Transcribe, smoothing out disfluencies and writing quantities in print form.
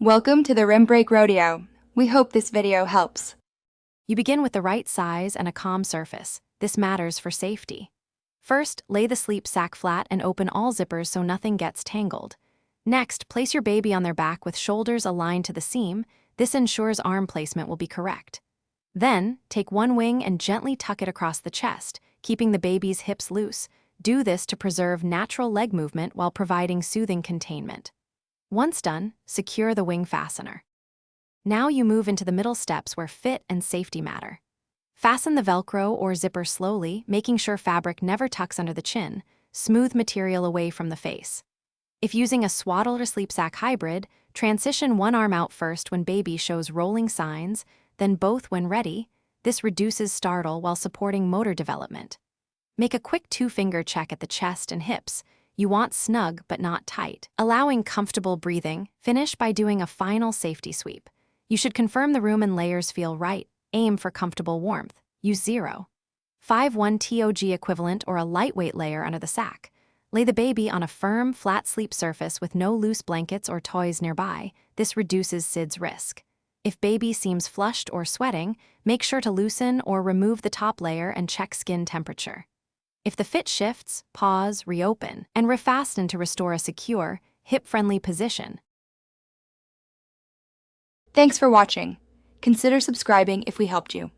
Welcome to the Rim Break Rodeo. We hope this video helps. You begin with the right size and a calm surface. This matters for safety. First, lay the sleep sack flat and open all zippers so nothing gets tangled. Next, place your baby on their back with shoulders aligned to the seam. This ensures arm placement will be correct. Then, take one wing and gently tuck it across the chest, keeping the baby's hips loose. Do this to preserve natural leg movement while providing soothing containment. Once done, secure the wing fastener. Now you move into the middle steps where fit and safety matter. Fasten the Velcro or zipper slowly, making sure fabric never tucks under the chin. Smooth material away from the face. If using a swaddle or sleep sack hybrid, transition one arm out first when baby shows rolling signs, then both when ready. This reduces startle while supporting motor development. Make a quick two-finger check at the chest and hips. You want snug but not tight. Allowing comfortable breathing, finish by doing a final safety sweep. You should confirm the room and layers feel right. Aim for comfortable warmth. Use 0.51 TOG equivalent or a lightweight layer under the sack. Lay the baby on a firm, flat sleep surface with no loose blankets or toys nearby. This reduces SIDS risk. If baby seems flushed or sweating, make sure to loosen or remove the top layer and check skin temperature. If the fit shifts, pause, reopen, and refasten to restore a secure, hip-friendly position. Thanks for watching. Consider subscribing if we helped you.